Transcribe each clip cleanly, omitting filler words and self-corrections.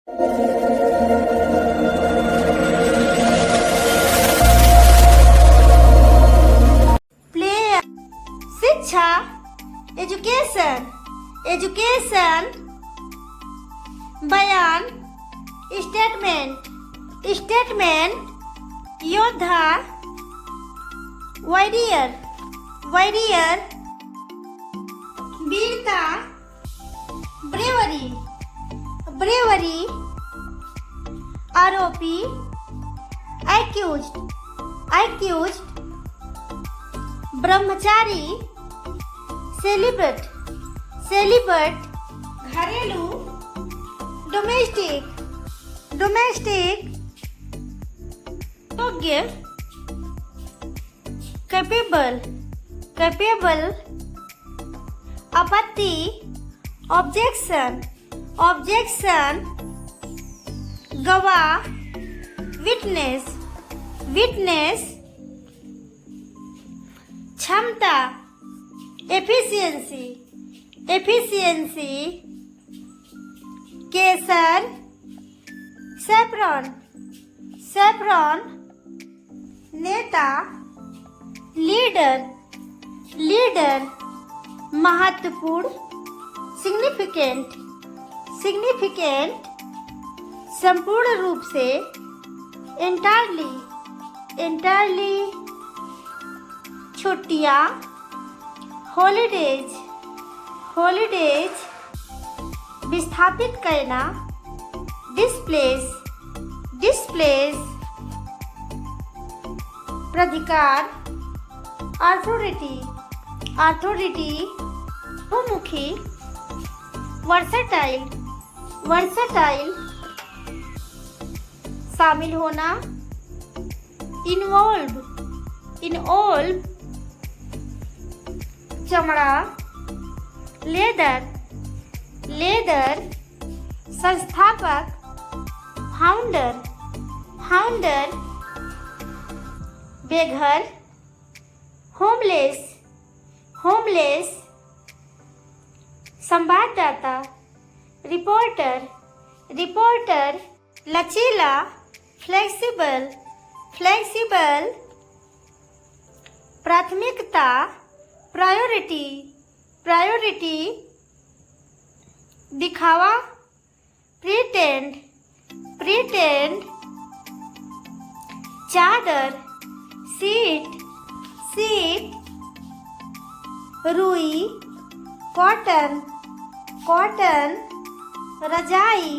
Play शिक्षा education education बयान statement statement योद्धा वॉरियर वॉरियर वीरता ब्रेवरी ब्रेवरी आरोपी एक्यूज्ड एक्यूज्ड ब्रह्मचारी सेलिब्रेट सेलिब्रेट घरेलू डोमेस्टिक डोमेस्टिक योग्य कैपेबल कैपेबल आपत्ति ऑब्जेक्शन ऑब्जेक्शन गवाह विटनेस विटनेस क्षमता एफिशिएंसी एफिशिएंसी केसर सेफ्रॉन सेफ्रॉन नेता लीडर लीडर महत्वपूर्ण सिग्निफिकेंट सिग्निफिकेंट संपूर्ण रूप से एंटायरली एंटायरली छुट्टियाँ हॉलीडेज हॉलीडेज विस्थापित करना डिस्प्लेस डिस्प्लेस प्राधिकार अथॉरिटी अथॉरिटी बहुमुखी वर्सेटाइल वर्सेटाइल शामिल होना इन्वॉल्व इन्वॉल्व चमड़ा लेदर लेदर संस्थापक फाउंडर फाउंडर बेघर होमलेस होमलेस संवाददाता रिपोर्टर रिपोर्टर लचीला फ्लेक्सिबल फ्लेक्सिबल प्राथमिकता प्रायोरिटी प्रायोरिटी दिखावा प्रिटेंड प्रिटेंड चादर सीट सीट रुई कॉटन कॉटन रजाई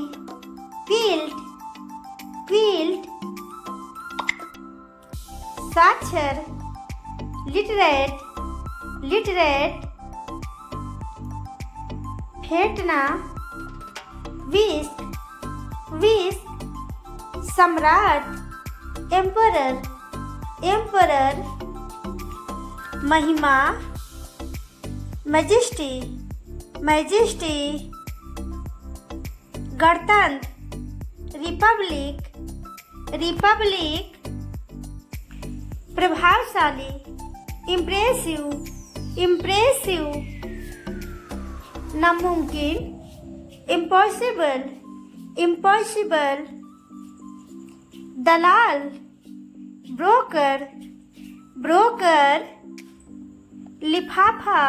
क्विल्ट क्विल्ट साक्षर लिटरेट लिटरेट फेंटना विस्क विस्क सम्राट एम्परर एम्परर महिमा मैजेस्टी मैजेस्टी गणतंत्र रिपब्लिक रिपब्लिक प्रभावशाली इम्प्रेसिव इम्प्रेसिव नामुमकिन इम्पॉसिबल इम्पॉसिबल दलाल ब्रोकर ब्रोकर लिफाफा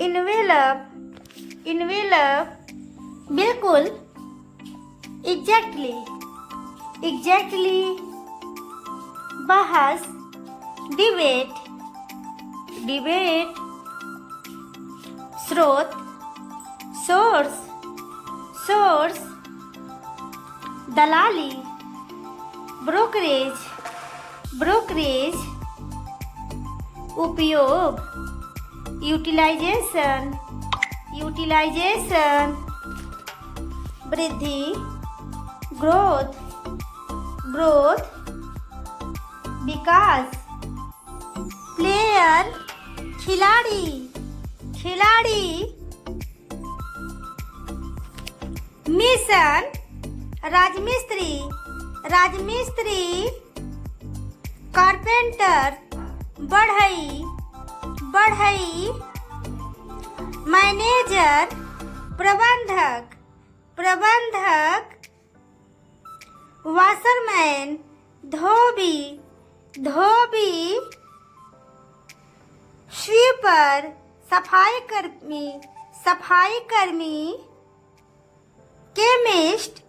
इन्वेलप इन्वेलप बिल्कुल एग्जैक्टली एग्जैक्टली बहस डिबेट डिबेट स्रोत सोर्स सोर्स दलाली ब्रोकरेज ब्रोकरेज उपयोग यूटिलाइजेशन यूटिलाइजेशन वृद्धि ग्रोथ ग्रोथ विकास प्लेयर खिलाड़ी खिलाड़ी मिशन राजमिस्त्री राजमिस्त्री कारपेंटर बढ़ई बढ़ई मैनेजर प्रबंधक प्रबंधक, वाशरमैन, धोबी, धोबी, स्वीपर, सफाई कर्मी, सफाई कर्मी, केमिस्ट,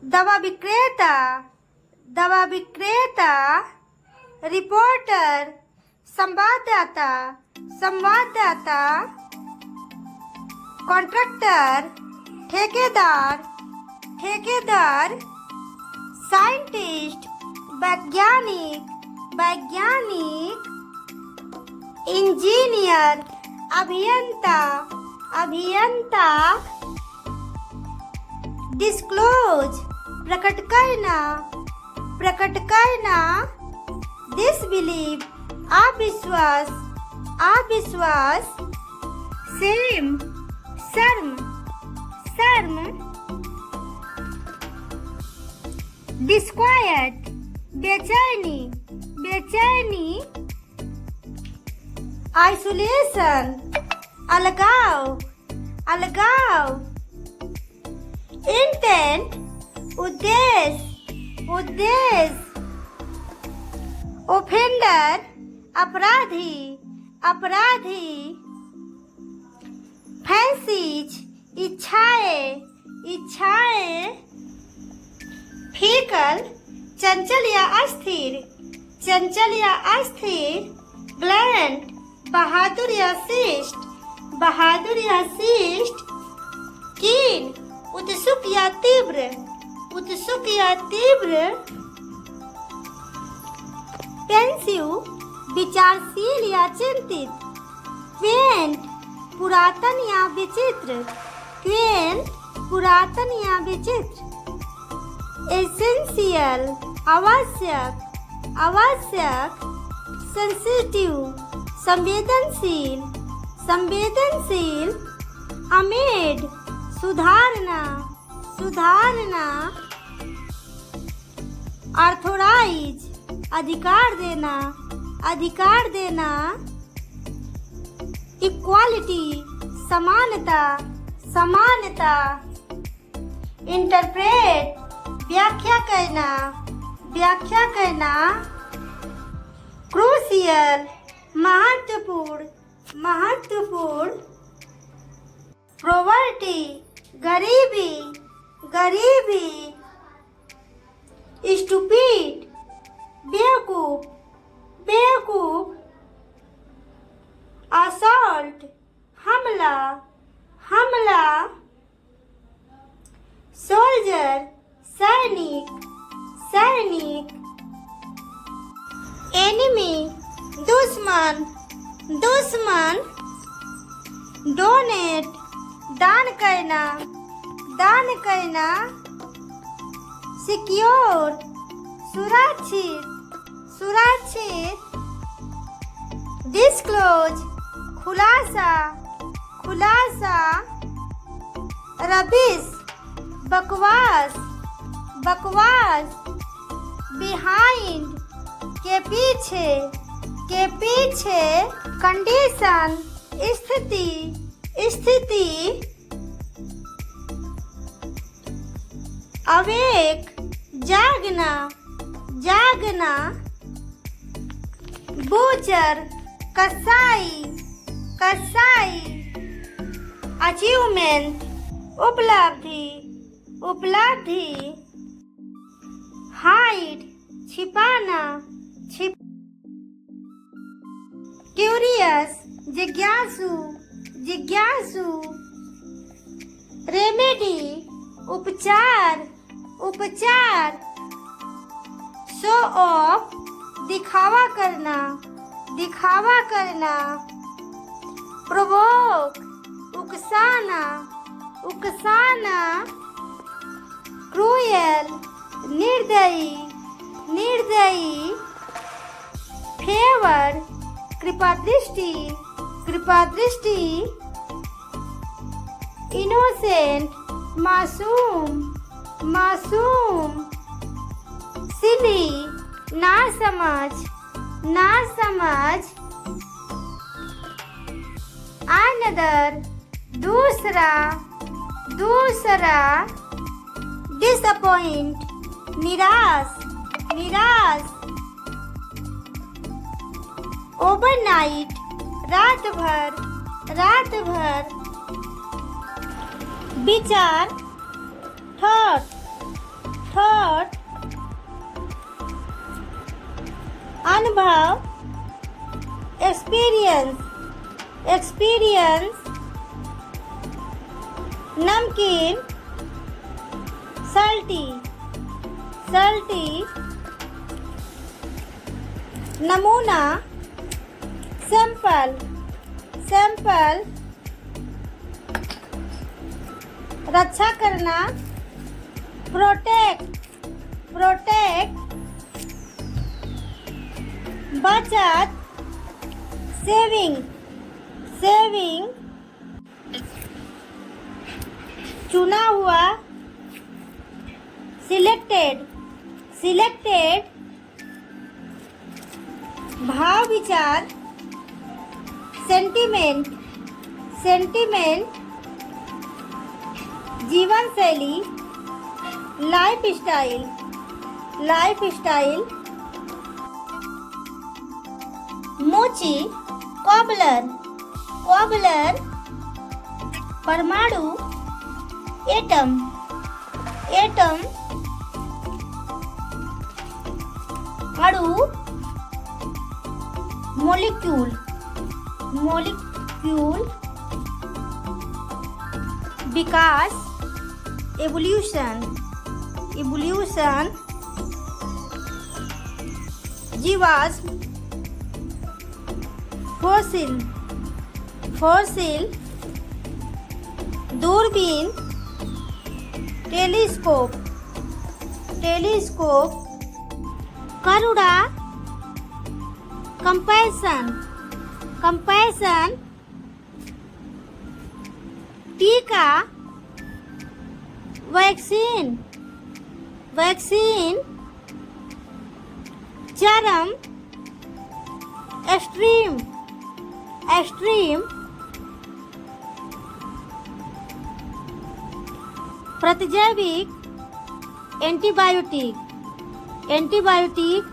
दवा विक्रेता, दवा विक्रेता, रिपोर्टर, संवाददाता, संवाददाता, कॉन्ट्रैक्टर, ठेकेदार, ठेकेदार, साइंटिस्ट, वैज्ञानिक, वैज्ञानिक, इंजीनियर, अभियंता, अभियंता, डिस्क्लोज, प्रकट करना, प्रकट करना, डिसबिलीव, अविश्वास, अविश्वास, सेम, शर्म, शर्म, डिस्क्वायट, बेचैनी, बेचैनी, आइसोलेशन, अलगाव, अलगाव, इंटेंट, उद्देश्य, उद्देश्य, ओफेंडर, अपराधी, अपराधी, फैंसीज, इच्छाएं, इच्छाएं, फीकल, चंचल या अस्थिर, चंचल या अस्थिर, ग्लैंड, बहादुर या शिष्ट, बहादुर या शिष्ट, कीन, उत्सुक या तीव्र, उत्सुक या तीव्र, पेंसिव, विचारशील या चिंतित, क्वेंट, पुरातन या विचित्र, क्वेंट, पुरातन या विचित्र, एसेंशियल, आवश्यक, आवश्यक, सेंसिटिव, संवेदनशील, संवेदनशील, अमेड, सुधारना, सुधारना, ऑथोराइज, अधिकार देना, अधिकार देना, इक्वालिटी, समानता, समानता, इंटरप्रेट, व्याख्या करना, व्याख्या करना, क्रूशियल, महत्वपूर्ण, महत्वपूर्ण, पॉवर्टी, गरीबी, गरीबी, स्टूपिड, बेवकूफ, बेवकूफ, असॉल्ट, हमला, हमला, सोल्जर, सैनिक, सैनिक, एनिमी, दुश्मन, दुश्मन, डोनेट, दान करना, दान करना, सिक्योर, सुरक्षित, सुरक्षित, डिस्क्लोज, खुलासा, खुलासा, रबिश, बकवास, बकवास, बिहाइंड, के पीछे, के पीछे, कंडीशन, स्थिति, स्थिति, अवेक, जागना, जागना, बूचर, कसाई, कसाई, अचीवमेंट, उपलब्धि, उपलब्धि, हाइड, छिपाना, छिप, क्यूरियस, जिज्ञासु, जिज्ञासु, रेमेडी, उपचार, उपचार, शो ऑफ, दिखावा करना, दिखावा करना, प्रोवोक, उकसाना, उकसाना, क्रूएल, निर्दयी, निर्दयी, फेवर, कृपा दृष्टि, कृपा दृष्टि, इनोसेंट, मासूम, मासूम, सिली, नासमझ, नासमझ, अनदर, दूसरा, दूसरा, डिसअपॉइंट, निराश, निराश। ओवरनाइट, रात भर, रात भर। विचार, थॉट, थॉट। अनुभव, एक्सपीरियंस, एक्सपीरियंस। नमकीन, सल्टी, सल्टी। नमूना, सैंपल, सैंपल। रक्षा करना, प्रोटेक्ट, प्रोटेक्ट। बचत, सेविंग, सेविंग। चुना हुआ, सिलेक्टेड, सिलेक्टेड। भाव विचार, सेंटिमेंट, सेंटिमेंट। जीवन शैली, लाइफ स्टाइल, लाइफ स्टाइल। मोची, कॉबलर, कॉबलर। परमाणु, एटम, एटम। अणु, मोलिक्यूल, मोलिक्यूल। विकास, एवोल्यूशन, एवोल्यूशन। जीवाश्म, फॉसिल, फॉसिल। दूरबीन, टेलीस्कोप, टेलीस्कोप। करुणा, कंपैशन, कंपैशन। टीका, वैक्सीन, वैक्सीन। चरम, एक्सट्रीम, एक्सट्रीम। प्रतिजैविक, एंटीबायोटिक, एंटीबायोटिक।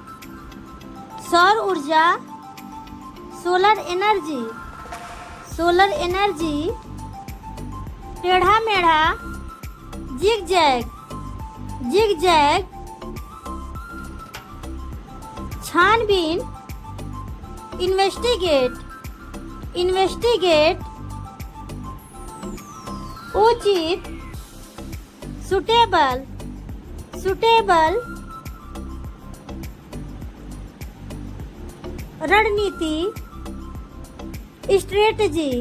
सौर ऊर्जा, सोलर एनर्जी, सोलर एनर्जी। टेढ़ा मेढ़ा, जिगजैग, जिगजैग। छानबीन, इन्वेस्टिगेट, इन्वेस्टिगेट। उचित, सुटेबल, सुटेबल। रणनीति, स्ट्रेटजी,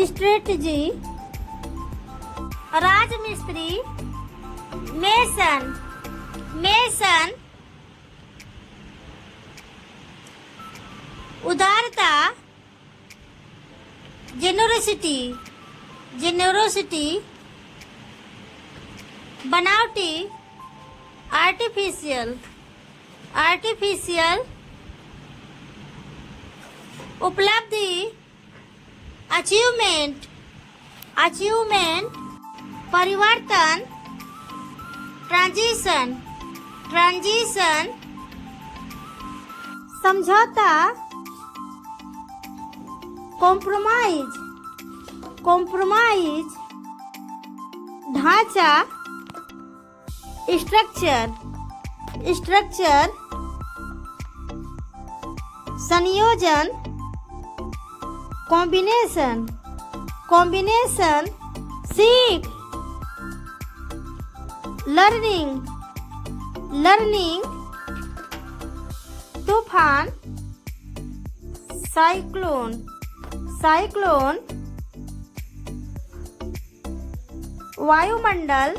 स्ट्रेटजी। राजमिस्त्री, मेसन, मेसन। उदारता, जेनरोसिटी, जेनरोसिटी। बनावटी, आर्टिफिशियल, आर्टिफिशियल। उपलब्धि, अचीवमेंट, अचीवमेंट। परिवर्तन, ट्रांजिशन, ट्रांजिशन। समझौता, कॉम्प्रोमाइज, कॉम्प्रोमाइज। ढांचा, स्ट्रक्चर, स्ट्रक्चर। संयोजन, कॉम्बिनेशन, कॉम्बिनेशन। सीख, लर्निंग, लर्निंग। तूफान, साइक्लोन, साइक्लोन। वायुमंडल,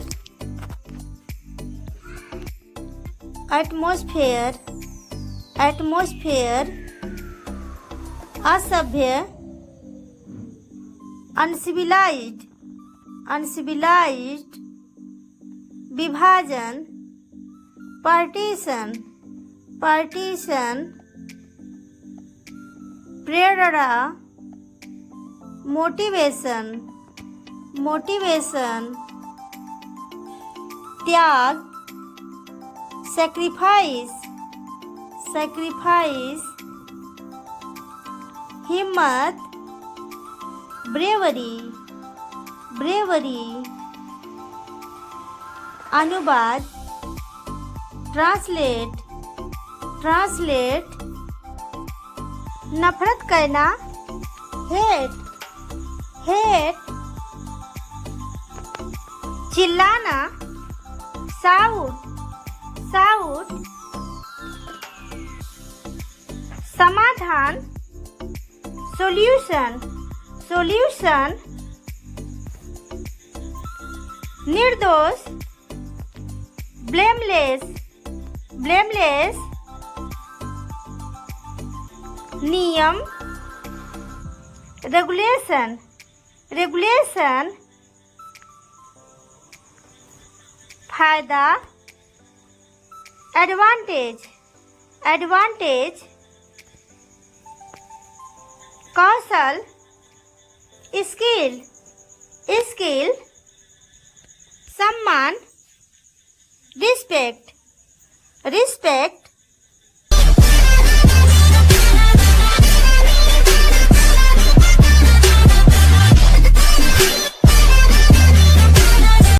एटमॉस्फेयर, एटमॉस्फेयर। असभ्य, अनसिविलाइज्ड, अनसिविलाइज्ड। विभाजन, पार्टीशन, पार्टीशन। प्रेरणा, मोटिवेशन, मोटिवेशन। त्याग, sacrifice, sacrifice, हिम्मत, bravery, bravery, अनुवाद, translate, translate, नफरत करना, hate, hate, चिल्लाना, shout, shout, समाधान, solution, solution, निर्दोष, blameless, blameless, नियम, regulation, regulation, फायदा, advantage, advantage, कौशल, स्किल, स्किल, सम्मान, रिस्पेक्ट, रिस्पेक्ट,